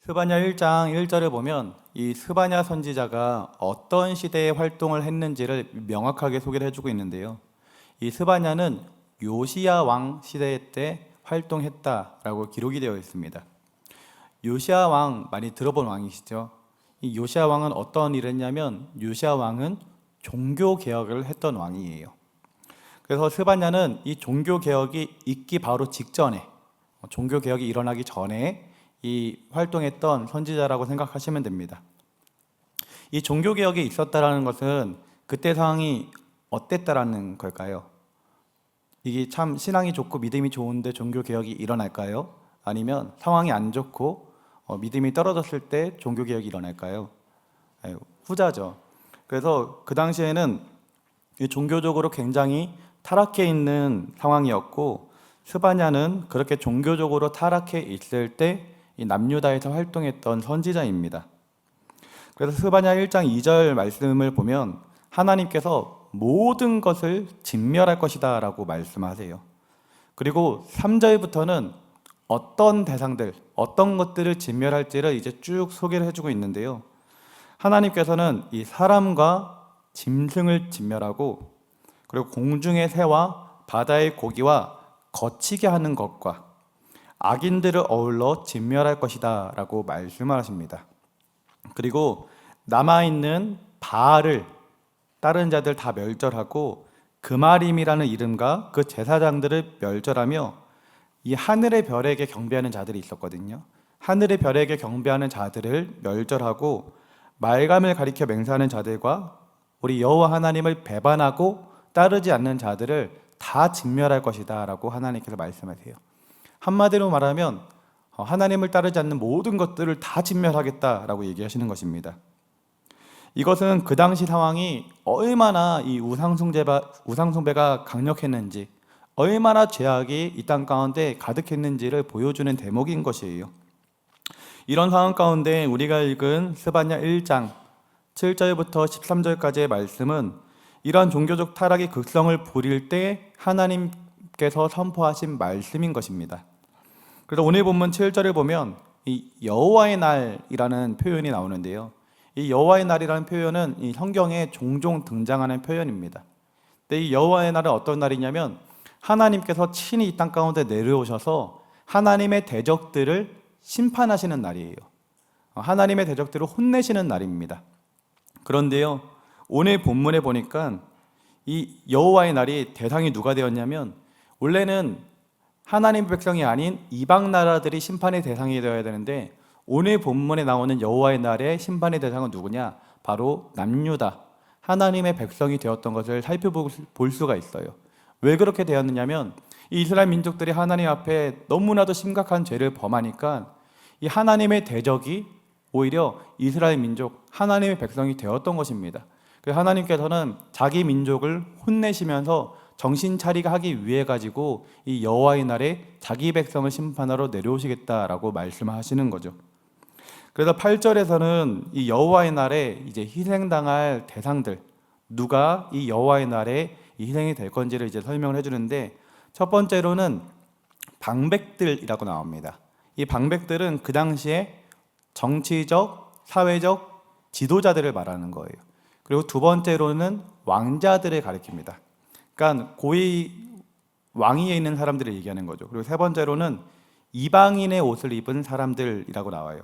스바냐 1장 1절을 보면 이 스바냐 선지자가 어떤 시대에 활동을 했는지를 명확하게 소개를 해주고 있는데요. 이 스바냐는 요시야 왕 시대 때 활동했다라고 기록이 되어 있습니다. 요시야 왕 많이 들어본 왕이시죠? 이 요시야 왕은 어떤 일을 했냐면 요시야 왕은 종교 개혁을 했던 왕이에요. 그래서 스바냐는 이 종교 개혁이 있기 바로 직전에, 종교 개혁이 일어나기 전에 이 활동했던 선지자라고 생각하시면 됩니다. 이 종교 개혁이 있었다라는 것은 그때 상황이 어땠다라는 걸까요? 이게 참 신앙이 좋고 믿음이 좋은데 종교 개혁이 일어날까요? 아니면 상황이 안 좋고 믿음이 떨어졌을 때 종교 개혁이 일어날까요? 후자죠. 그래서 그 당시에는 이 종교적으로 굉장히 타락해 있는 상황이었고, 스바냐는 그렇게 종교적으로 타락해 있을 때 이 남유다에서 활동했던 선지자입니다. 그래서 스바냐 1장 2절 말씀을 보면 하나님께서 모든 것을 진멸할 것이다 라고 말씀하세요. 그리고 3절부터는 어떤 대상들, 어떤 것들을 진멸할지를 이제 쭉 소개를 해주고 있는데요. 하나님께서는 이 사람과 짐승을 진멸하고, 그리고 공중의 새와 바다의 고기와 거치게 하는 것과 악인들을 어울러 진멸할 것이다 라고 말씀을 하십니다. 그리고 남아있는 바알을 다른 자들 다 멸절하고 그마림이라는 이름과 그 제사장들을 멸절하며 이 하늘의 별에게 경배하는 자들이 있었거든요. 하늘의 별에게 경배하는 자들을 멸절하고 말감을 가리켜 맹세하는 자들과 우리 여호와 하나님을 배반하고 따르지 않는 자들을 다 진멸할 것이다 라고 하나님께서 말씀하세요. 한마디로 말하면 하나님을 따르지 않는 모든 것들을 다 진멸하겠다라고 얘기하시는 것입니다. 이것은 그 당시 상황이 얼마나 이 우상숭배가 강력했는지, 얼마나 죄악이 이 땅 가운데 가득했는지를 보여주는 대목인 것이에요. 이런 상황 가운데 우리가 읽은 스바냐 1장 7절부터 13절까지의 말씀은 이러한 종교적 타락의 극성을 부릴 때 하나님께서 선포하신 말씀인 것입니다. 그래서 오늘 본문 7절을 보면 이 여호와의 날이라는 표현이 나오는데요. 이 여호와의 날이라는 표현은 이 성경에 종종 등장하는 표현입니다. 근데 이 여호와의 날은 어떤 날이냐면 하나님께서 친히 이 땅 가운데 내려오셔서 하나님의 대적들을 심판하시는 날이에요. 하나님의 대적들을 혼내시는 날입니다. 그런데요, 오늘 본문에 보니까 이 여호와의 날이 대상이 누가 되었냐면 원래는 하나님 백성이 아닌 이방 나라들이 심판의 대상이 되어야 되는데 오늘 본문에 나오는 여호와의 날의 심판의 대상은 누구냐? 바로 남유다, 하나님의 백성이 되었던 것을 살펴볼 수가 있어요. 왜 그렇게 되었느냐면 이 이스라엘 민족들이 하나님 앞에 너무나도 심각한 죄를 범하니까 이 하나님의 대적이 오히려 이스라엘 민족, 하나님의 백성이 되었던 것입니다. 그래서 하나님께서는 자기 민족을 혼내시면서 정신 차리게 하기 위해 가지고 이 여호와의 날에 자기 백성을 심판하러 내려오시겠다라고 말씀하시는 거죠. 그래서 8절에서는 이 여호와의 날에 이제 희생당할 대상들, 누가 이 여호와의 날에 희생이 될 건지를 이제 설명을 해주는데, 첫 번째로는 방백들이라고 나옵니다. 이 방백들은 그 당시에 정치적, 사회적 지도자들을 말하는 거예요. 그리고 두 번째로는 왕자들을 가리킵니다. 그러니까 고위 왕위에 있는 사람들을 얘기하는 거죠. 그리고 세 번째로는 이방인의 옷을 입은 사람들이라고 나와요.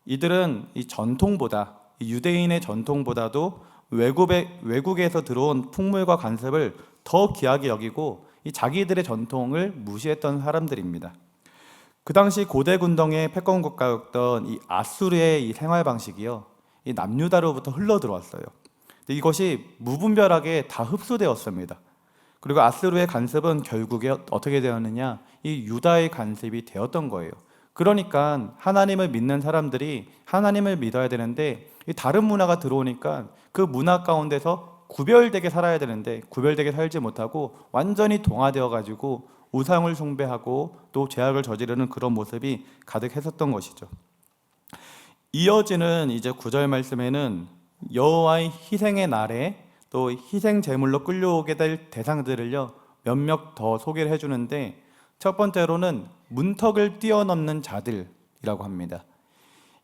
이들은 이 전통보다, 이 유대인의 전통보다도 외국에서 들어온 풍물과 관습을 더 귀하게 여기고 이 자기들의 전통을 무시했던 사람들입니다. 그 당시 고대 군동의 패권 국가였던 이 아수르의 이 생활 방식이요, 이 남유다로부터 흘러 들어왔어요. 이것이 무분별하게 다 흡수되었습니다. 그리고 아수르의 간섭은 결국에 어떻게 되었느냐? 이 유다의 간섭이 되었던 거예요. 그러니까 하나님을 믿는 사람들이 하나님을 믿어야 되는데 다른 문화가 들어오니까 그 문화 가운데서 구별되게 살아야 되는데 구별되게 살지 못하고 완전히 동화되어 가지고 우상을 숭배하고 또 죄악을 저지르는 그런 모습이 가득했었던 것이죠. 이어지는 이제 9절 말씀에는 여호와의 희생의 날에 또 희생 제물로 끌려오게 될 대상들을요 몇몇 더 소개를 해주는데, 첫 번째로는 문턱을 뛰어넘는 자들이라고 합니다.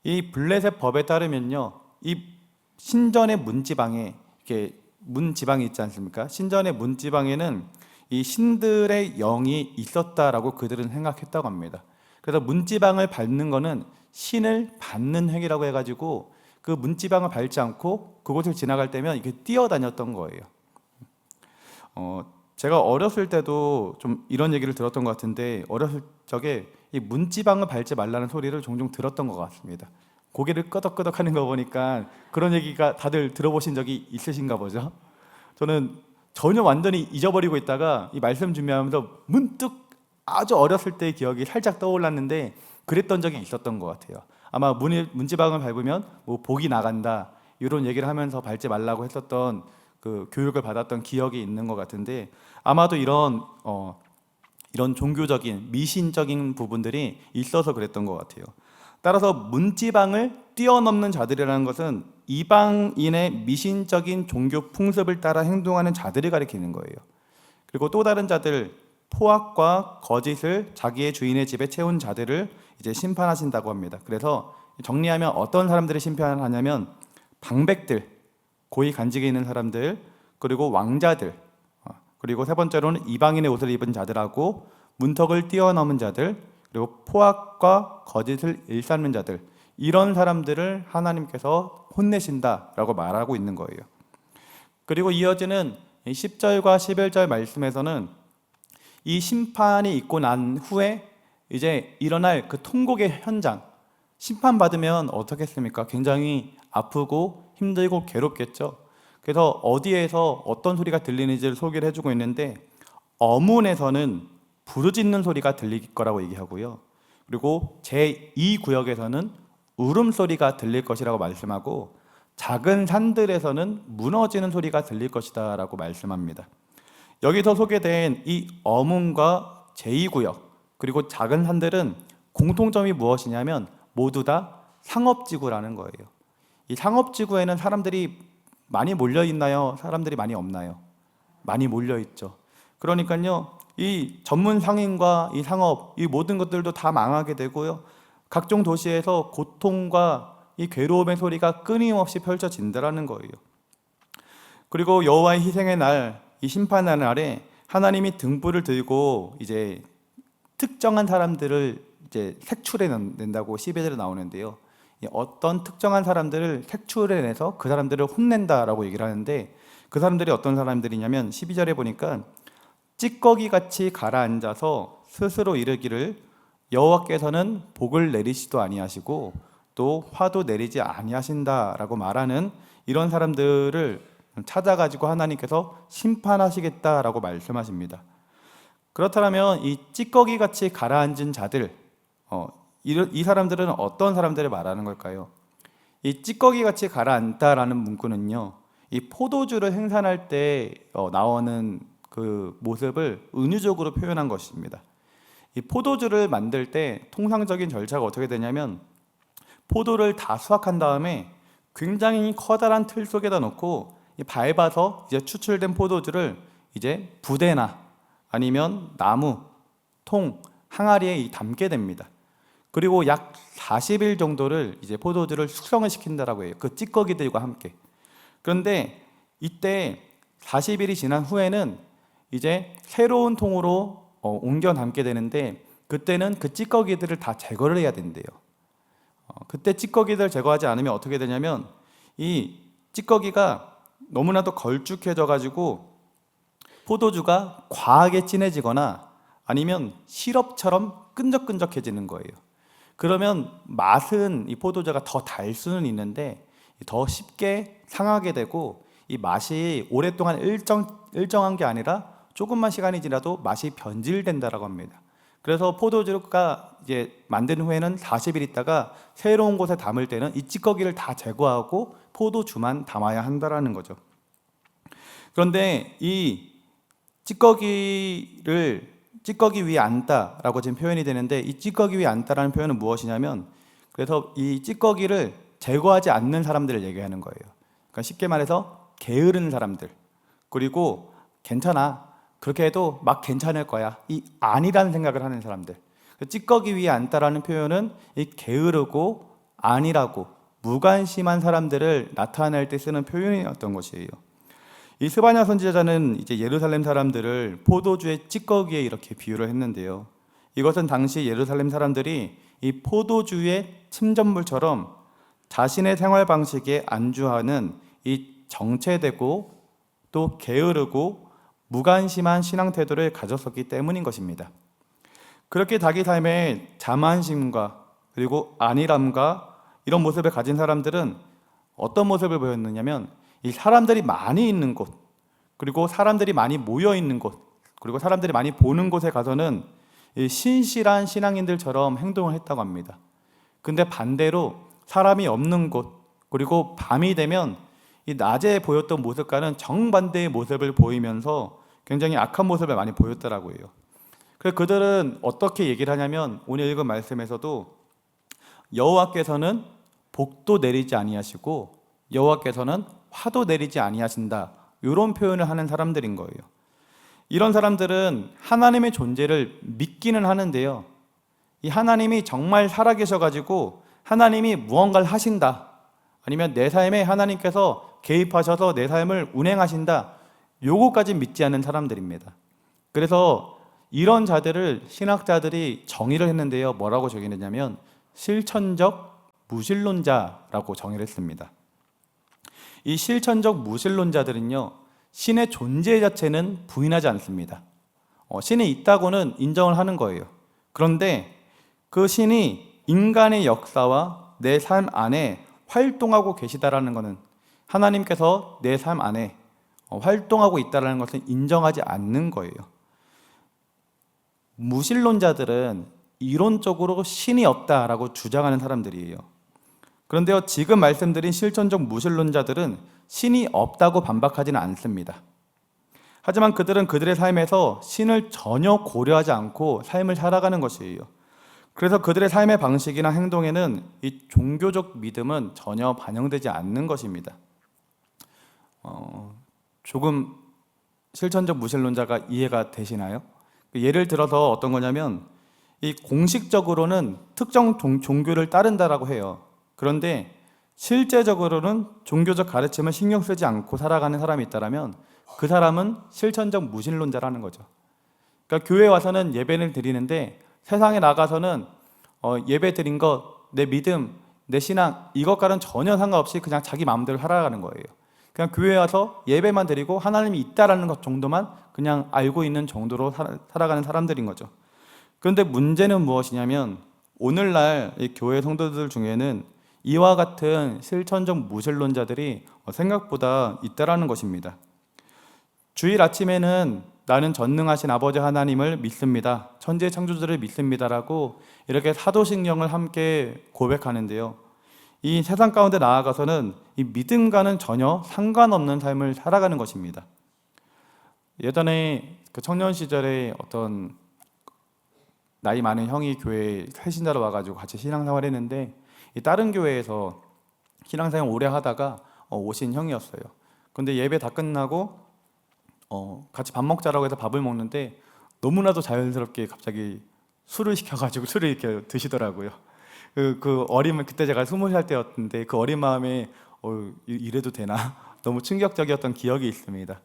이 블레셋 법에 따르면요, 이 신전의 문지방에 이렇게 문지방이 있지 않습니까? 신전의 문지방에는 이 신들의 영이 있었다라고 그들은 생각했다고 합니다. 그래서 문지방을 밟는 거는 신을 받는 행위라고 해가지고 그 문지방을 밟지 않고 그곳을 지나갈 때면 이렇게 뛰어다녔던 거예요. 제가 어렸을 때도 좀 이런 얘기를 들었던 것 같은데, 어렸을 적에 이 문지방을 밟지 말라는 소리를 종종 들었던 것 같습니다. 고개를 끄덕끄덕 하는 거 보니까 그런 얘기가 다들 들어보신 적이 있으신가 보죠. 저는 전혀 완전히 잊어버리고 있다가 이 말씀 준비하면서 문득 아주 어렸을 때의 기억이 살짝 떠올랐는데, 그랬던 적이 있었던 것 같아요. 아마 문지방을 밟으면 뭐 복이 나간다 이런 얘기를 하면서 밟지 말라고 했었던 그 교육을 받았던 기억이 있는 것 같은데, 아마도 이런 종교적인 미신적인 부분들이 있어서 그랬던 것 같아요. 따라서 문지방을 뛰어넘는 자들이라는 것은 이방인의 미신적인 종교 풍습을 따라 행동하는 자들을 가리키는 거예요. 그리고 또 다른 자들, 포악과 거짓을 자기의 주인의 집에 채운 자들을 이제 심판하신다고 합니다. 그래서 정리하면 어떤 사람들을 심판하냐면 방백들, 고위 간직에 있는 사람들, 그리고 왕자들, 그리고 세 번째로는 이방인의 옷을 입은 자들하고 문턱을 뛰어넘은 자들, 그리고 포악과 거짓을 일삼는 자들, 이런 사람들을 하나님께서 혼내신다라고 말하고 있는 거예요. 그리고 이어지는 10절과 11절 말씀에서는 이 심판이 있고 난 후에 이제 일어날 그 통곡의 현장, 심판받으면 어떻겠습니까? 굉장히 아프고 힘들고 괴롭겠죠. 그래서 어디에서 어떤 소리가 들리는지를 소개를 해주고 있는데, 어문에서는 부르짖는 소리가 들릴 거라고 얘기하고요. 그리고 제2구역에서는 울음소리가 들릴 것이라고 말씀하고, 작은 산들에서는 무너지는 소리가 들릴 것이다 라고 말씀합니다. 여기서 소개된 이 어문과 제2구역 그리고 작은 산들은 공통점이 무엇이냐면 모두 다 상업지구라는 거예요. 이 상업지구에는 사람들이 많이 몰려 있나요? 사람들이 많이 없나요? 많이 몰려 있죠. 그러니까요, 이 전문 상인과 이 상업, 이 모든 것들도 다 망하게 되고요, 각종 도시에서 고통과 이 괴로움의 소리가 끊임없이 펼쳐진다라는 거예요. 그리고 여호와의 희생의 날, 이 심판의 날에 하나님이 등불을 들고 이제 특정한 사람들을 이제 색출해낸다고 12절에 나오는데요, 어떤 특정한 사람들을 색출해내서 그 사람들을 혼낸다라고 얘기를 하는데, 그 사람들이 어떤 사람들이냐면 12절에 보니까 찌꺼기같이 가라앉아서 스스로 이르기를 여호와께서는 복을 내리시도 아니하시고 또 화도 내리지 아니하신다라고 말하는 이런 사람들을 찾아가지고 하나님께서 심판하시겠다라고 말씀하십니다. 그렇다면 이 찌꺼기같이 가라앉은 자들, 이 사람들은 어떤 사람들을 말하는 걸까요? 이 찌꺼기같이 가라앉다라는 문구는요, 이 포도주를 생산할 때 나오는 그 모습을 은유적으로 표현한 것입니다. 이 포도주를 만들 때 통상적인 절차가 어떻게 되냐면, 포도를 다 수확한 다음에 굉장히 커다란 틀 속에다 넣고 밟아서 이제 추출된 포도주를 이제 부대나 아니면 나무, 통, 항아리에 담게 됩니다. 그리고 약 40일 정도를 이제 포도주를 숙성을 시킨다라고 해요. 그 찌꺼기들과 함께. 그런데 이때 40일이 지난 후에는 이제 새로운 통으로 옮겨 담게 되는데, 그때는 그 찌꺼기들을 다 제거를 해야 된대요. 그때 찌꺼기들 제거하지 않으면 어떻게 되냐면, 이 찌꺼기가 너무나도 걸쭉해져 가지고 포도주가 과하게 진해지거나 아니면 시럽처럼 끈적끈적해지는 거예요. 그러면 맛은 이 포도주가 더 달 수는 있는데 더 쉽게 상하게 되고, 이 맛이 오랫동안 일정한 게 아니라 조금만 시간이 지나도 맛이 변질된다라고 합니다. 그래서 포도주가 이제 만든 후에는 40일 있다가 새로운 곳에 담을 때는 이 찌꺼기를 다 제거하고 포도주만 담아야 한다라는 거죠. 그런데 이 찌꺼기 위에 앉다라고 지금 표현이 되는데, 이 찌꺼기 위에 앉다라는 표현은 무엇이냐면, 그래서 이 찌꺼기를 제거하지 않는 사람들을 얘기하는 거예요. 그러니까 쉽게 말해서 게으른 사람들, 그리고 괜찮아, 그렇게 해도 막 괜찮을 거야, 이 아니라는 생각을 하는 사람들. 찌꺼기 위에 앉다라는 표현은 이 게으르고 안일하고 무관심한 사람들을 나타낼 때 쓰는 표현이었던 것이에요. 이 스바냐 선지자는 이제 예루살렘 사람들을 포도주의 찌꺼기에 이렇게 비유를 했는데요. 이것은 당시 예루살렘 사람들이 이 포도주의 침전물처럼 자신의 생활 방식에 안주하는 이 정체되고 또 게으르고 무관심한 신앙 태도를 가졌었기 때문인 것입니다. 그렇게 자기 삶에 자만심과 그리고 안일함과 이런 모습을 가진 사람들은 어떤 모습을 보였느냐면 이 사람들이 많이 있는 곳, 그리고 사람들이 많이 모여 있는 곳, 그리고 사람들이 많이 보는 곳에 가서는 이 신실한 신앙인들처럼 행동을 했다고 합니다. 근데 반대로 사람이 없는 곳, 그리고 밤이 되면 이 낮에 보였던 모습과는 정반대의 모습을 보이면서 굉장히 악한 모습을 많이 보였더라고요. 그래서 그들은 어떻게 얘기를 하냐면 오늘 읽은 말씀에서도 여호와께서는 복도 내리지 아니하시고 여호와께서는 화도 내리지 아니하신다, 이런 표현을 하는 사람들인 거예요. 이런 사람들은 하나님의 존재를 믿기는 하는데요, 이 하나님이 정말 살아계셔가지고 하나님이 무언가를 하신다, 아니면 내 삶에 하나님께서 개입하셔서 내 삶을 운행하신다, 요거까지 믿지 않는 사람들입니다. 그래서 이런 자들을 신학자들이 정의를 했는데요, 뭐라고 정의했냐면 실천적 무신론자라고 정의를 했습니다. 이 실천적 무신론자들은요, 신의 존재 자체는 부인하지 않습니다. 신이 있다고는 인정을 하는 거예요. 그런데 그 신이 인간의 역사와 내 삶 안에 활동하고 계시다라는 것은, 하나님께서 내 삶 안에 활동하고 있다는 것을 인정하지 않는 거예요. 무신론자들은 이론적으로 신이 없다라고 주장하는 사람들이에요. 그런데요, 지금 말씀드린 실천적 무신론자들은 신이 없다고 반박하지는 않습니다. 하지만 그들은 그들의 삶에서 신을 전혀 고려하지 않고 삶을 살아가는 것이에요. 그래서 그들의 삶의 방식이나 행동에는 이 종교적 믿음은 전혀 반영되지 않는 것입니다. 조금 실천적 무신론자가 이해가 되시나요? 예를 들어서 어떤 거냐면 이 공식적으로는 특정 종교를 따른다라고 해요. 그런데 실제적으로는 종교적 가르침을 신경 쓰지 않고 살아가는 사람이 있다면 그 사람은 실천적 무신론자라는 거죠. 그러니까 교회에 와서는 예배를 드리는데 세상에 나가서는 예배 드린 것, 내 믿음, 내 신앙 이것과는 전혀 상관없이 그냥 자기 마음대로 살아가는 거예요. 그냥 교회에 와서 예배만 드리고 하나님이 있다라는 것 정도만 그냥 알고 있는 정도로 살아가는 사람들인 거죠. 그런데 문제는 무엇이냐면 오늘날 이 교회 성도들 중에는 이와 같은 실천적 무신론자들이 생각보다 있다라는 것입니다. 주일 아침에는 나는 전능하신 아버지 하나님을 믿습니다, 천지의 창조주를 믿습니다라고 이렇게 사도신경을 함께 고백하는데요, 이 세상 가운데 나아가서는 이 믿음과는 전혀 상관없는 삶을 살아가는 것입니다. 예전에 그 청년 시절에 어떤 나이 많은 형이 교회에 새신자로 와가지고 같이 신앙생활 했는데 이 다른 교회에서 신앙생활 오래 하다가 오신 형이었어요. 근데 예배 다 끝나고 같이 밥 먹자라고 해서 밥을 먹는데 너무나도 자연스럽게 갑자기 술을 시켜가지고 술을 이렇게 드시더라고요. 그 어린, 그때 제가 20살 때였는데 그 어린 마음에 이래도 되나 너무 충격적이었던 기억이 있습니다.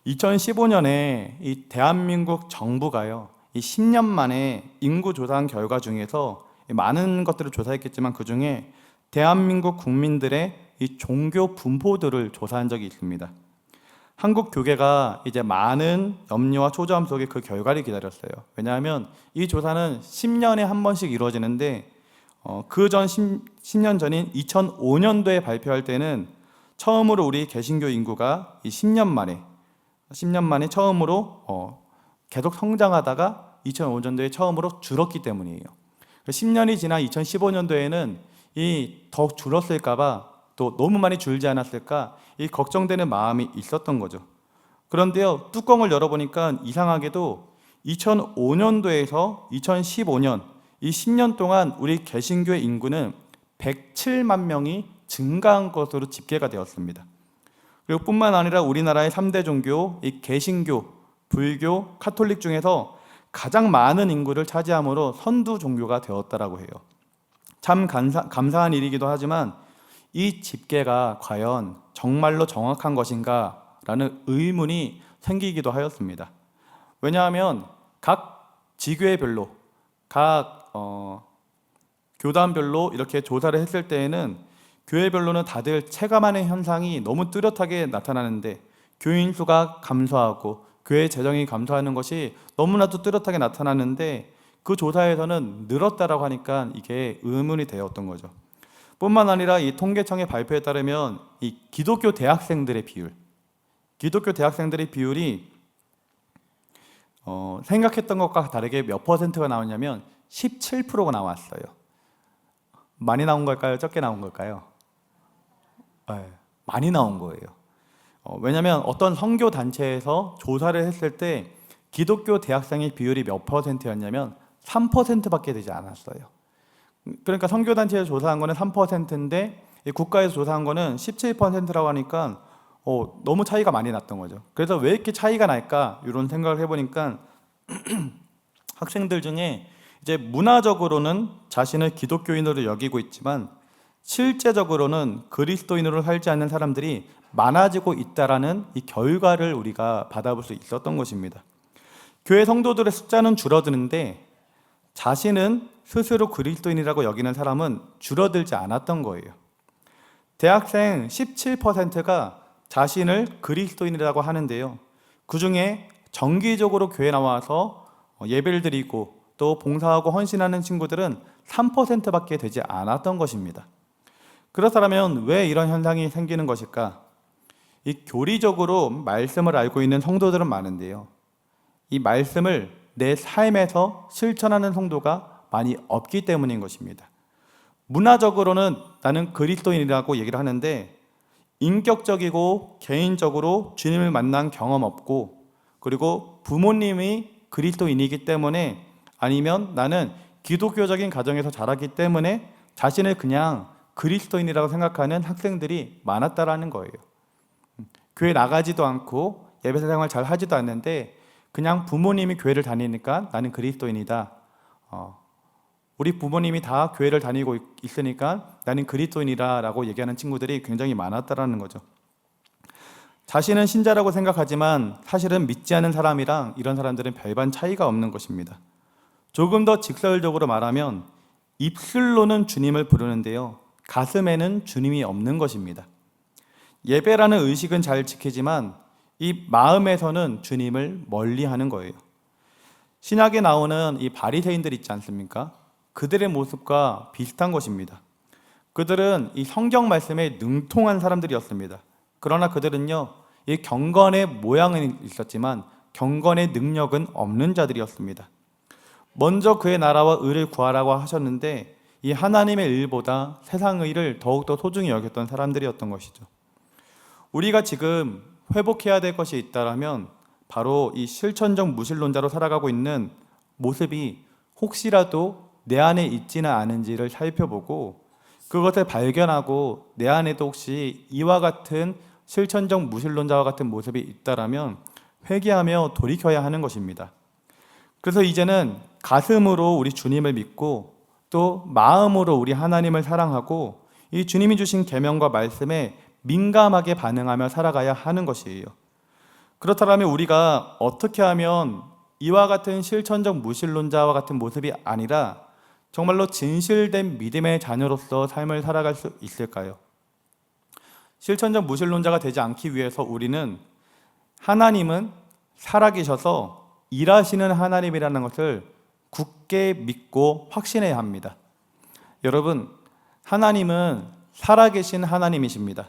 2015년에 이 대한민국 정부가요, 이 10년 만에 인구 조사한 결과 중에서 많은 것들을 조사했겠지만 그 중에 대한민국 국민들의 이 종교 분포들을 조사한 적이 있습니다. 한국 교계가 이제 많은 염려와 초조함 속에 그 결과를 기다렸어요. 왜냐하면 이 조사는 10년에 한 번씩 이루어지는데 그 전 10년 전인 2005년도에 발표할 때는 처음으로 우리 개신교 인구가 이 10년 만에 처음으로 계속 성장하다가 2005년도에 처음으로 줄었기 때문이에요. 10년이 지난 2015년도에는 이 더 줄었을까봐, 또 너무 많이 줄지 않았을까 이 걱정되는 마음이 있었던 거죠. 그런데요, 뚜껑을 열어보니까 이상하게도 2005년도에서 2015년 이 10년 동안 우리 개신교의 인구는 107만 명이 증가한 것으로 집계가 되었습니다. 그리고 뿐만 아니라 우리나라의 3대 종교, 이 개신교, 불교, 카톨릭 중에서 가장 많은 인구를 차지함으로 선두 종교가 되었다라고 해요. 참 감사한 일이기도 하지만 이 집계가 과연 정말로 정확한 것인가 라는 의문이 생기기도 하였습니다. 왜냐하면 각 지교회별로, 각 교단별로 이렇게 조사를 했을 때에는 교회별로는 다들 체감하는 현상이 너무 뚜렷하게 나타나는데, 교인 수가 감소하고 교회 재정이 감소하는 것이 너무나도 뚜렷하게 나타나는데 그 조사에서는 늘었다라고 하니까 이게 의문이 되었던 거죠. 뿐만 아니라 이 통계청의 발표에 따르면 이 기독교 대학생들의 비율이 생각했던 것과 다르게 몇 퍼센트가 나왔냐면 17%가 나왔어요. 많이 나온 걸까요? 적게 나온 걸까요? 네, 많이 나온 거예요. 왜냐하면 어떤 선교 단체에서 조사를 했을 때 기독교 대학생의 비율이 몇 퍼센트였냐면 3%밖에 되지 않았어요. 그러니까 선교 단체에서 조사한 거는 3%인데 국가에서 조사한 거는 17%라고 하니까 너무 차이가 많이 났던 거죠. 그래서 왜 이렇게 차이가 날까 이런 생각을 해보니까 학생들 중에 이제 문화적으로는 자신을 기독교인으로 여기고 있지만 실제적으로는 그리스도인으로 살지 않는 사람들이 많아지고 있다라는 이 결과를 우리가 받아볼 수 있었던 것입니다. 교회 성도들의 숫자는 줄어드는데 자신은 스스로 그리스도인이라고 여기는 사람은 줄어들지 않았던 거예요. 대학생 17%가 자신을 그리스도인이라고 하는데요, 그 중에 정기적으로 교회 나와서 예배를 드리고 또 봉사하고 헌신하는 친구들은 3%밖에 되지 않았던 것입니다. 그렇다면 왜 이런 현상이 생기는 것일까? 이 교리적으로 말씀을 알고 있는 성도들은 많은데요, 이 말씀을 내 삶에서 실천하는 성도가 많이 없기 때문인 것입니다. 문화적으로는 나는 그리스도인이라고 얘기를 하는데 인격적이고 개인적으로 주님을 만난 경험 없고, 그리고 부모님이 그리스도인이기 때문에, 아니면 나는 기독교적인 가정에서 자랐기 때문에 자신을 그냥 그리스도인이라고 생각하는 학생들이 많았다라는 거예요. 교회 나가지도 않고 예배 생활 잘 하지도 않는데 그냥 부모님이 교회를 다니니까 나는 그리스도인이다. 우리 부모님이 다 교회를 다니고 있으니까 나는 그리스도인이라고 얘기하는 친구들이 굉장히 많았다라는 거죠. 자신은 신자라고 생각하지만 사실은 믿지 않는 사람이랑 이런 사람들은 별반 차이가 없는 것입니다. 조금 더 직설적으로 말하면 입술로는 주님을 부르는데요, 가슴에는 주님이 없는 것입니다. 예배라는 의식은 잘 지키지만 이 마음에서는 주님을 멀리하는 거예요. 신약에 나오는 이 바리새인들 있지 않습니까? 그들의 모습과 비슷한 것입니다. 그들은 이 성경 말씀에 능통한 사람들이었습니다. 그러나 그들은요, 이 경건의 모양은 있었지만 경건의 능력은 없는 자들이었습니다. 먼저 그의 나라와 의를 구하라고 하셨는데 이 하나님의 일보다 세상의 일을 더욱더 소중히 여겼던 사람들이었던 것이죠. 우리가 지금 회복해야 될 것이 있다면 바로 이 실천적 무신론자로 살아가고 있는 모습이 혹시라도 내 안에 있지는 않은지를 살펴보고, 그것을 발견하고 내 안에도 혹시 이와 같은 실천적 무신론자와 같은 모습이 있다면 회개하며 돌이켜야 하는 것입니다. 그래서 이제는 가슴으로 우리 주님을 믿고 또 마음으로 우리 하나님을 사랑하고 이 주님이 주신 계명과 말씀에 민감하게 반응하며 살아가야 하는 것이에요. 그렇다면 우리가 어떻게 하면 이와 같은 실천적 무신론자와 같은 모습이 아니라 정말로 진실된 믿음의 자녀로서 삶을 살아갈 수 있을까요? 실천적 무신론자가 되지 않기 위해서 우리는 하나님은 살아계셔서 일하시는 하나님이라는 것을 굳게 믿고 확신해야 합니다. 여러분, 하나님은 살아계신 하나님이십니다.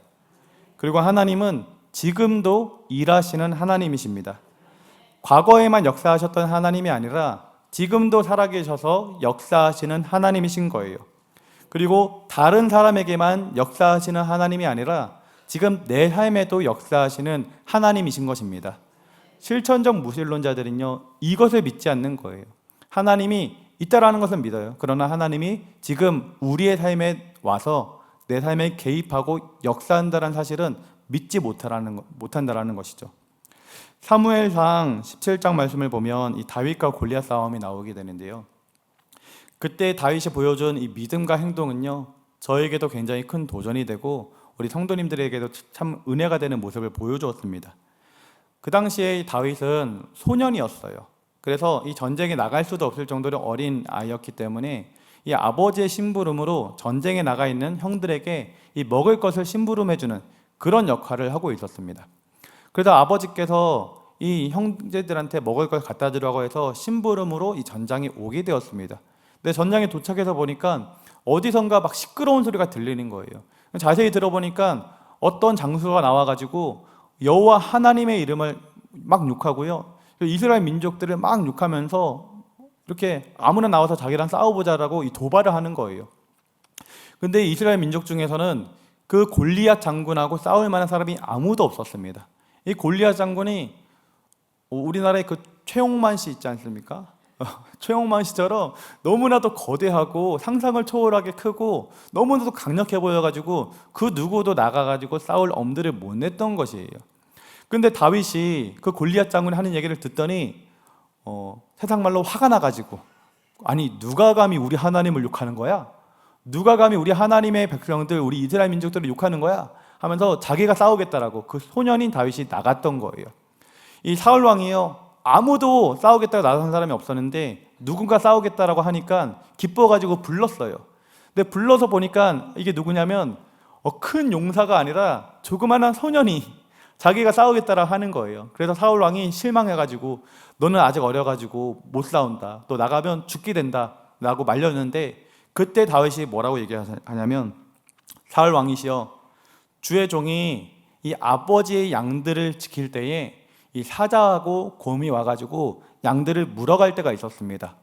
그리고 하나님은 지금도 일하시는 하나님이십니다. 과거에만 역사하셨던 하나님이 아니라 지금도 살아계셔서 역사하시는 하나님이신 거예요. 그리고 다른 사람에게만 역사하시는 하나님이 아니라 지금 내 삶에도 역사하시는 하나님이신 것입니다. 실천적 무신론자들은요, 이것을 믿지 않는 거예요. 하나님이 있다라는 것은 믿어요. 그러나 하나님이 지금 우리의 삶에 와서 내 삶에 개입하고 역사한다는 사실은 믿지 못한다라는 것이죠. 사무엘상 17장 말씀을 보면 이 다윗과 골리앗 싸움이 나오게 되는데요, 그때 다윗이 보여준 이 믿음과 행동은요, 저에게도 굉장히 큰 도전이 되고 우리 성도님들에게도 참 은혜가 되는 모습을 보여주었습니다. 그 당시에 다윗은 소년이었어요. 그래서 이 전쟁에 나갈 수도 없을 정도로 어린 아이였기 때문에 이 아버지의 심부름으로 전쟁에 나가 있는 형들에게 이 먹을 것을 심부름해주는 그런 역할을 하고 있었습니다. 그래서 아버지께서 이 형제들한테 먹을 걸 갖다 주라고 해서 심부름으로 이 전장에 오게 되었습니다. 근데 전장에 도착해서 보니까 어디선가 막 시끄러운 소리가 들리는 거예요. 자세히 들어보니까 어떤 장수가 나와가지고 여호와 하나님의 이름을 막 욕하고요, 이스라엘 민족들을 막 욕하면서 이렇게 아무나 나와서 자기랑 싸워보자라고 이 도발을 하는 거예요. 근데 이스라엘 민족 중에서는 그 골리앗 장군하고 싸울 만한 사람이 아무도 없었습니다. 이 골리앗 장군이 우리나라의 그 최용만 씨 있지 않습니까? 최용만 씨처럼 너무나도 거대하고 상상을 초월하게 크고 너무나도 강력해 보여가지고 그 누구도 나가가지고 싸울 엄두를 못 냈던 것이에요. 근데 다윗이 그 골리앗 장군이 하는 얘기를 듣더니 세상 말로 화가 나가지고, 아니 누가 감히 우리 하나님을 욕하는 거야? 누가 감히 우리 하나님의 백성들, 우리 이스라엘 민족들을 욕하는 거야? 하면서 자기가 싸우겠다라고 그 소년인 다윗이 나갔던 거예요. 이 사울 왕이요, 아무도 싸우겠다고 나선 사람이 없었는데 누군가 싸우겠다라고 하니까 기뻐가지고 불렀어요. 근데 불러서 보니까 이게 누구냐면 큰 용사가 아니라 조그마한 소년이 자기가 싸우겠다라 하는 거예요. 그래서 사울 왕이 실망해가지고 너는 아직 어려가지고 못 싸운다, 너 나가면 죽게 된다 라고 말렸는데, 그때 다윗이 뭐라고 얘기하냐면, 사울 왕이시여, 주의 종이 이 아버지의 양들을 지킬 때에 이 사자하고 곰이 와가지고 양들을 물어갈 때가 있었습니다.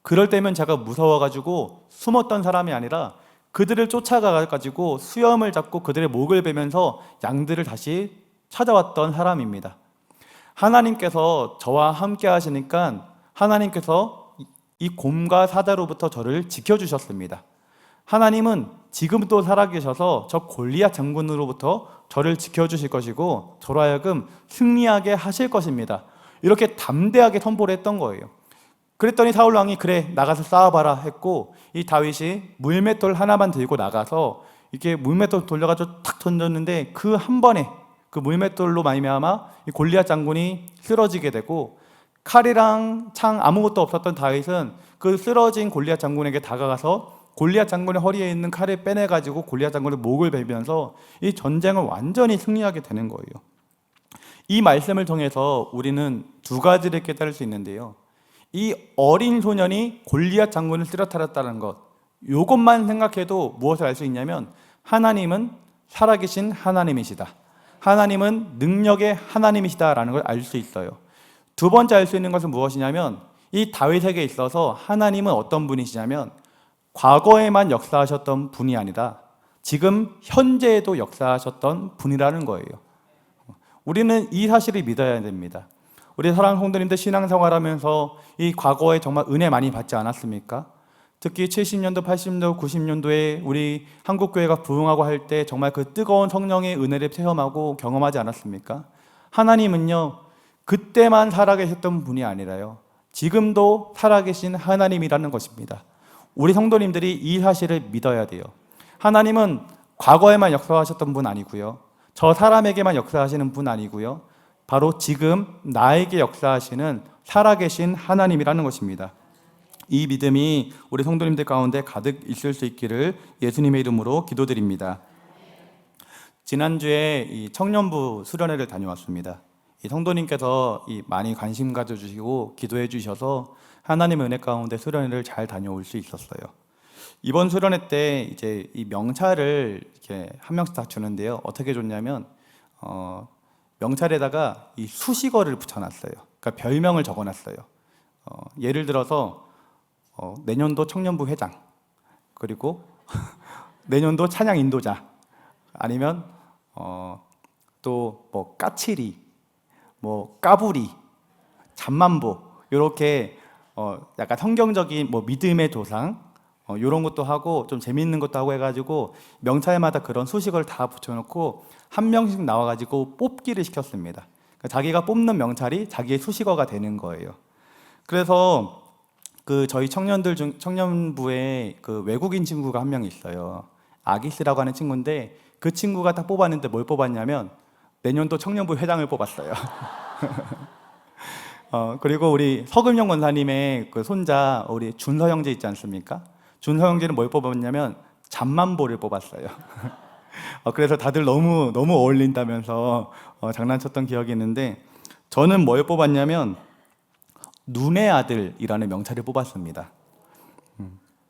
그럴 때면 제가 무서워가지고 숨었던 사람이 아니라 그들을 쫓아가가지고 수염을 잡고 그들의 목을 베면서 양들을 다시 찾아왔던 사람입니다. 하나님께서 저와 함께 하시니까 하나님께서 이 곰과 사자로부터 저를 지켜주셨습니다. 하나님은 지금도 살아계셔서 저 골리앗 장군으로부터 저를 지켜주실 것이고 저로 하여금 승리하게 하실 것입니다. 이렇게 담대하게 선포를 했던 거예요. 그랬더니 사울 왕이 그래 나가서 싸워봐라 했고, 이 다윗이 물맷돌 하나만 들고 나가서 이렇게 물맷돌 돌려가지고 탁 던졌는데 그 한 번에 그 물맷돌로 말미암아 이 골리앗 장군이 쓰러지게 되고, 칼이랑 창 아무것도 없었던 다윗은 그 쓰러진 골리앗 장군에게 다가가서 골리앗 장군의 허리에 있는 칼을 빼내가지고 골리앗 장군의 목을 베면서 이 전쟁을 완전히 승리하게 되는 거예요. 이 말씀을 통해서 우리는 두 가지를 깨달을 수 있는데요, 이 어린 소년이 골리앗 장군을 쓰러뜨렸다는 것, 이것만 생각해도 무엇을 알 수 있냐면 하나님은 살아계신 하나님이시다, 하나님은 능력의 하나님이시다라는 걸 알 수 있어요. 두 번째 알 수 있는 것은 무엇이냐면, 이 다윗에게 있어서 하나님은 어떤 분이시냐면 과거에만 역사하셨던 분이 아니라 지금 현재에도 역사하셨던 분이라는 거예요. 우리는 이 사실을 믿어야 됩니다. 우리 사랑하는 성도님들, 신앙생활하면서 이 과거에 정말 은혜 많이 받지 않았습니까? 특히 70년도, 80년도, 90년도에 우리 한국교회가 부흥하고 할 때 정말 그 뜨거운 성령의 은혜를 체험하고 경험하지 않았습니까? 하나님은요, 그때만 살아계셨던 분이 아니라요, 지금도 살아계신 하나님이라는 것입니다. 우리 성도님들이 이 사실을 믿어야 돼요. 하나님은 과거에만 역사하셨던 분 아니고요, 저 사람에게만 역사하시는 분 아니고요, 바로 지금 나에게 역사하시는 살아계신 하나님이라는 것입니다. 이 믿음이 우리 성도님들 가운데 가득 있을 수 있기를 예수님의 이름으로 기도드립니다. 지난주에 이 청년부 수련회를 다녀왔습니다. 이 성도님께서 많이 관심 가져주시고 기도해 주셔서 하나님의 은혜 가운데 수련회를 잘 다녀올 수 있었어요. 이번 수련회 때 이제 이 명찰을 이렇게 한 명씩 다 주는데요, 어떻게 줬냐면 명찰에다가 이 수식어를 붙여놨어요. 그러니까 별명을 적어놨어요. 예를 들어서 내년도 청년부 회장, 그리고 내년도 찬양 인도자, 아니면 또 뭐 까칠이, 뭐 까불이, 잠만보, 이렇게 약간 성경적인 뭐 믿음의 조상 이런 것도 하고 좀 재미있는 것도 하고 해가지고 명찰마다 그런 수식어를 다 붙여놓고 한 명씩 나와가지고 뽑기를 시켰습니다. 그러니까 자기가 뽑는 명찰이 자기의 수식어가 되는 거예요. 그래서 그 저희 청년부에 그 외국인 친구가 한 명 있어요. 아기스라고 하는 친구인데 그 친구가 딱 뽑았는데 뭘 뽑았냐면 내년도 청년부 회장을 뽑았어요. 그리고 우리 서금영 권사님의 그 손자 우리 준서 형제 있지 않습니까? 준서 형제는 뭘 뽑았냐면 잠만보를 뽑았어요. 그래서 다들 너무 어울린다면서 장난쳤던 기억이 있는데 저는 뭘 뽑았냐면 눈의 아들이라는 명찰을 뽑았습니다.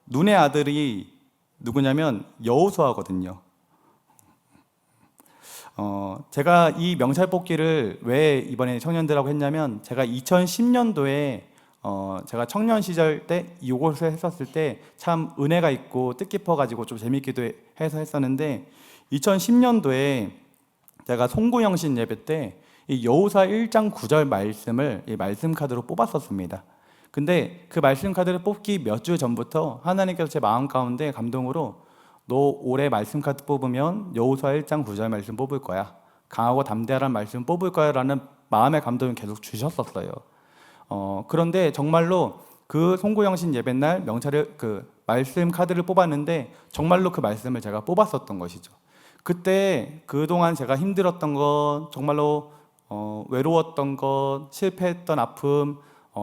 눈의 아들이 누구냐면 여호수아거든요. 제가 이 명찰 뽑기를 왜 이번에 청년들하고 했냐면 제가 2010년도에 제가 청년 시절 때 이곳을 했었을 때 참 은혜가 있고 뜻깊어가지고 좀 재밌기도 해서 했었는데 2010년도에 제가 송구영신 예배 때 이 여호수아 1장 9절 말씀을 이 말씀 카드로 뽑았었습니다. 근데 그 말씀 카드를 뽑기 몇 주 전부터 하나님께서 제 마음 가운데 감동으로 너 올해 말씀 카드 뽑으면 여호수아 1장 9절 말씀 뽑을 거야. 강하고 담대하란 말씀 뽑을 거야 라는 마음의 감동을 계속 주셨었어요. 그런데 정말로 그 송구영신 예배날 명찰을 그 말씀 카드를 뽑았는데 정말로 그 말씀을 제가 뽑았었던 것이죠. 그때 그동안 제가 힘들었던 것, 정말로 외로웠던 것, 실패했던 아픔,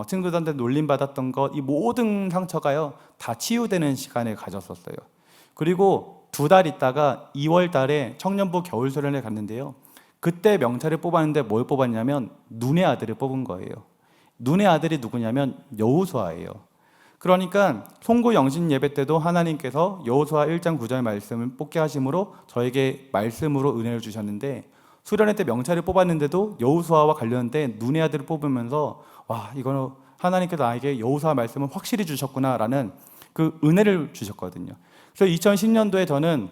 친구들한테 놀림받았던 것, 이 모든 상처가요 다 치유되는 시간을 가졌었어요. 그리고 2달 있다가 2월 달에 청년부 겨울수련회 갔는데요, 그때 명찰을 뽑았는데 뭘 뽑았냐면 눈의 아들을 뽑은 거예요. 눈의 아들이 누구냐면 여호수아예요. 그러니까 송구 영신 예배 때도 하나님께서 여호수아 1장 9절 말씀을 뽑게 하심으로 저에게 말씀으로 은혜를 주셨는데, 수련회 때 명찰을 뽑았는데도 여호수아와 관련된 눈의 아들을 뽑으면서 와, 이거는 하나님께서 나에게 여호수아 말씀을 확실히 주셨구나라는 그 은혜를 주셨거든요. 그래서 2010년도에 저는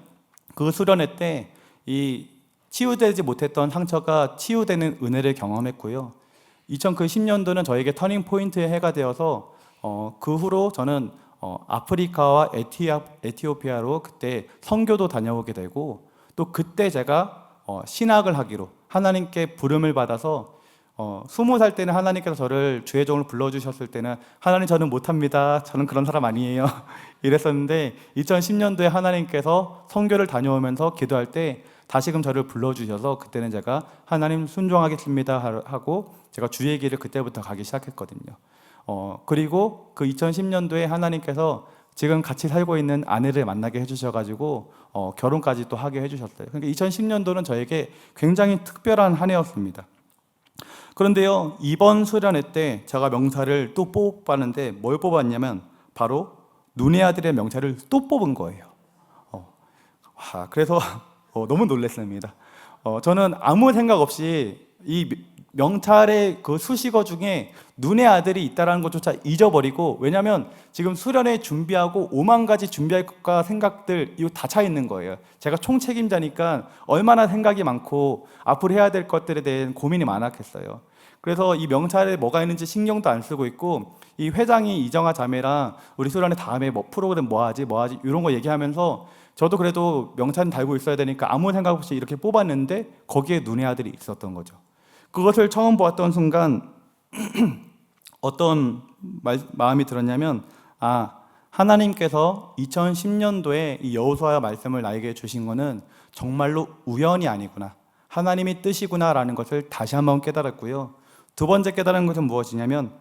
그 수련회 때 이 치유되지 못했던 상처가 치유되는 은혜를 경험했고요. 2010년도는 저에게 터닝 포인트의 해가 되어서 그 후로 저는 아프리카와 에티오피아로 그때 선교도 다녀오게 되고, 또 그때 제가 신학을 하기로 하나님께 부름을 받아서 20살 때는 하나님께서 저를 주의 종을 불러주셨을 때는 하나님 저는 못합니다, 저는 그런 사람 아니에요 이랬었는데 2010년도에 하나님께서 선교를 다녀오면서 기도할 때 다시금 저를 불러주셔서 그때는 제가 하나님 순종하겠습니다 하고 제가 주의 길을 그때부터 가기 시작했거든요. 그리고 그 2010년도에 하나님께서 지금 같이 살고 있는 아내를 만나게 해주셔가지고 결혼까지 또 하게 해주셨어요. 그러니까 2010년도는 저에게 굉장히 특별한 한 해였습니다. 그런데요, 이번 수련회 때 제가 명찰을 또 뽑았는데 뭘 뽑았냐면 바로 눈의 아들의 명찰을 또 뽑은 거예요. 그래서 너무 놀랐습니다. 저는 아무 생각 없이 이 명찰의 그 수식어 중에 눈의 아들이 있다는 것조차 잊어버리고, 왜냐하면 지금 수련회 준비하고 5만 가지 준비할 것과 생각들 이거 다 차 있는 거예요. 제가 총책임자니까 얼마나 생각이 많고 앞으로 해야 될 것들에 대한 고민이 많았겠어요. 그래서 이 명찰에 뭐가 있는지 신경도 안 쓰고 있고, 이 회장이 이정아 자매랑 우리 수련회 다음에 뭐 프로그램 뭐 하지 이런 거 얘기하면서 저도 그래도 명찰은 달고 있어야 되니까 아무 생각 없이 이렇게 뽑았는데 거기에 눈의 아들이 있었던 거죠. 그것을 처음 보았던 순간 어떤 마음이 들었냐면, 하나님께서 2010년도에 이 여호수아 말씀을 나에게 주신 거는 정말로 우연이 아니구나, 하나님이 뜻이구나라는 것을 다시 한번 깨달았고요. 두 번째 깨달은 것은 무엇이냐면,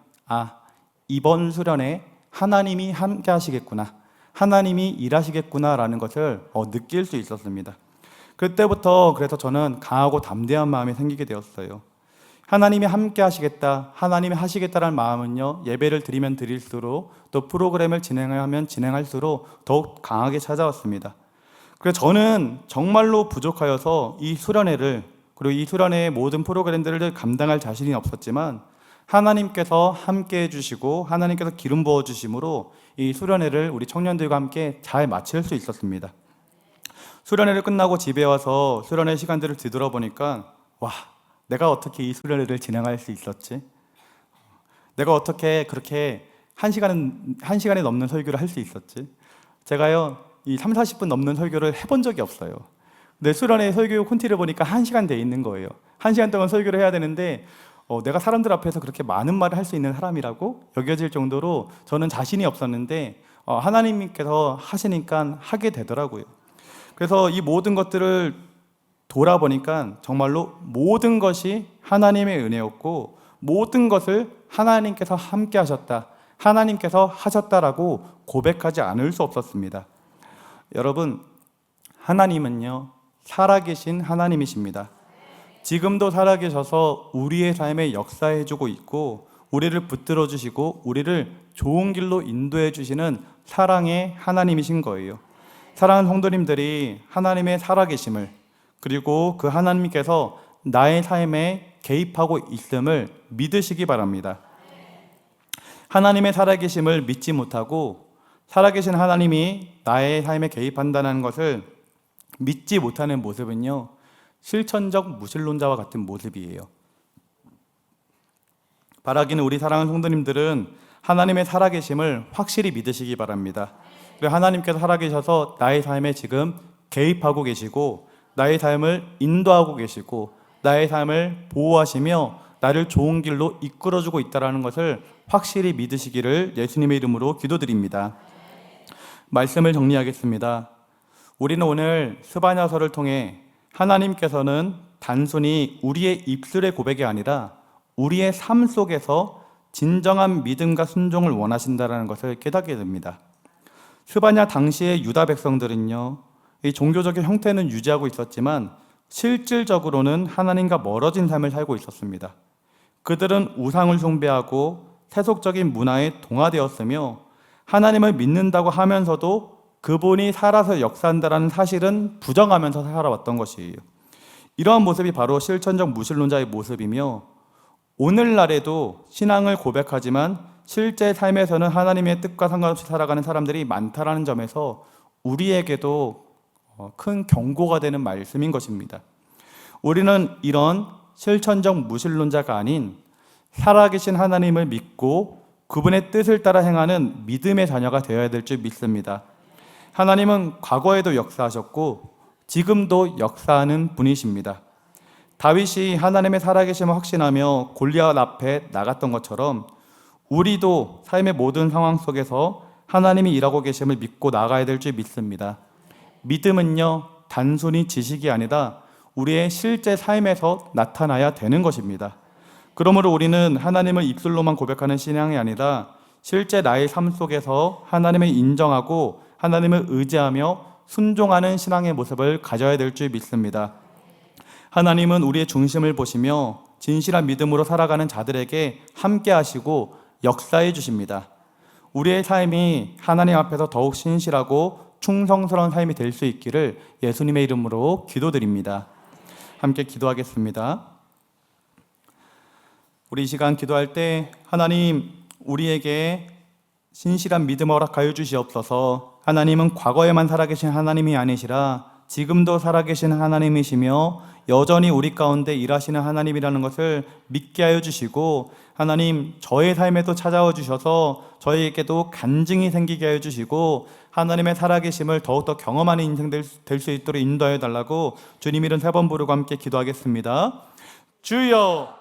이번 수련에 하나님이 함께 하시겠구나, 하나님이 일하시겠구나라는 것을 느낄 수 있었습니다. 그때부터 그래서 저는 강하고 담대한 마음이 생기게 되었어요. 하나님이 함께 하시겠다, 하나님이 하시겠다라는 마음은요, 예배를 드리면 드릴수록 또 프로그램을 진행하면 진행할수록 더욱 강하게 찾아왔습니다. 그래서 저는 정말로 부족하여서 이 수련회를, 그리고 이 수련회의 모든 프로그램들을 감당할 자신이 없었지만 하나님께서 함께 해주시고 하나님께서 기름 부어주심으로 이 수련회를 우리 청년들과 함께 잘 마칠 수 있었습니다. 수련회를 끝나고 집에 와서 수련회 시간들을 뒤돌아보니까 내가 어떻게 이 수련회를 진행할 수 있었지? 내가 어떻게 그렇게 한 시간에 넘는 설교를 할 수 있었지? 제가요, 이 30-40분 넘는 설교를 해본 적이 없어요. 근데 수련회 설교 콘티를 보니까 1시간 돼 있는 거예요. 1시간 동안 설교를 해야 되는데 내가 사람들 앞에서 그렇게 많은 말을 할 수 있는 사람이라고 여겨질 정도로 저는 자신이 없었는데 하나님께서 하시니까 하게 되더라고요. 그래서 이 모든 것들을 돌아보니까 정말로 모든 것이 하나님의 은혜였고 모든 것을 하나님께서 함께 하셨다, 하나님께서 하셨다라고 고백하지 않을 수 없었습니다. 여러분, 하나님은요 살아계신 하나님이십니다. 지금도 살아계셔서 우리의 삶에 역사해주고 있고 우리를 붙들어 주시고 우리를 좋은 길로 인도해 주시는 사랑의 하나님이신 거예요. 사랑하는 성도님들이 하나님의 살아계심을, 그리고 그 하나님께서 나의 삶에 개입하고 있음을 믿으시기 바랍니다. 하나님의 살아계심을 믿지 못하고 살아계신 하나님이 나의 삶에 개입한다는 것을 믿지 못하는 모습은요 실천적 무신론자와 같은 모습이에요. 바라기는 우리 사랑하는 성도님들은 하나님의 살아계심을 확실히 믿으시기 바랍니다. 그리고 하나님께서 살아계셔서 나의 삶에 지금 개입하고 계시고 나의 삶을 인도하고 계시고 나의 삶을 보호하시며 나를 좋은 길로 이끌어주고 있다는 것을 확실히 믿으시기를 예수님의 이름으로 기도드립니다. 말씀을 정리하겠습니다. 우리는 오늘 스바냐서를 통해 하나님께서는 단순히 우리의 입술의 고백이 아니라 우리의 삶 속에서 진정한 믿음과 순종을 원하신다는 것을 깨닫게 됩니다. 스바냐 당시의 유다 백성들은요, 이 종교적인 형태는 유지하고 있었지만 실질적으로는 하나님과 멀어진 삶을 살고 있었습니다. 그들은 우상을 숭배하고 세속적인 문화에 동화되었으며 하나님을 믿는다고 하면서도 그분이 살아서 역사한다는 사실은 부정하면서 살아왔던 것이에요. 이러한 모습이 바로 실천적 무신론자의 모습이며 오늘날에도 신앙을 고백하지만 실제 삶에서는 하나님의 뜻과 상관없이 살아가는 사람들이 많다는 점에서 우리에게도 큰 경고가 되는 말씀인 것입니다. 우리는 이런 실천적 무신론자가 아닌 살아계신 하나님을 믿고 그분의 뜻을 따라 행하는 믿음의 자녀가 되어야 될 줄 믿습니다. 하나님은 과거에도 역사하셨고 지금도 역사하는 분이십니다. 다윗이 하나님의 살아계심을 확신하며 골리앗 앞에 나갔던 것처럼 우리도 삶의 모든 상황 속에서 하나님이 일하고 계심을 믿고 나가야 될 줄 믿습니다. 믿음은요 단순히 지식이 아니라 우리의 실제 삶에서 나타나야 되는 것입니다. 그러므로 우리는 하나님을 입술로만 고백하는 신앙이 아니라 실제 나의 삶 속에서 하나님을 인정하고 하나님을 의지하며 순종하는 신앙의 모습을 가져야 될 줄 믿습니다. 하나님은 우리의 중심을 보시며 진실한 믿음으로 살아가는 자들에게 함께 하시고 역사해 주십니다. 우리의 삶이 하나님 앞에서 더욱 신실하고 충성스러운 삶이 될 수 있기를 예수님의 이름으로 기도드립니다. 함께 기도하겠습니다. 우리 이 시간 기도할 때 하나님, 우리에게 신실한 믿음 허락하여 주시옵소서. 하나님은 과거에만 살아계신 하나님이 아니시라 지금도 살아계신 하나님이시며 여전히 우리 가운데 일하시는 하나님이라는 것을 믿게 하여 주시고, 하나님 저의 삶에도 찾아와 주셔서 저희에게도 간증이 생기게 하여 주시고 하나님의 살아계심을 더욱더 경험하는 인생 될 수 있도록 인도하여 달라고 주님 이름 3번 부르고 함께 기도하겠습니다. 주여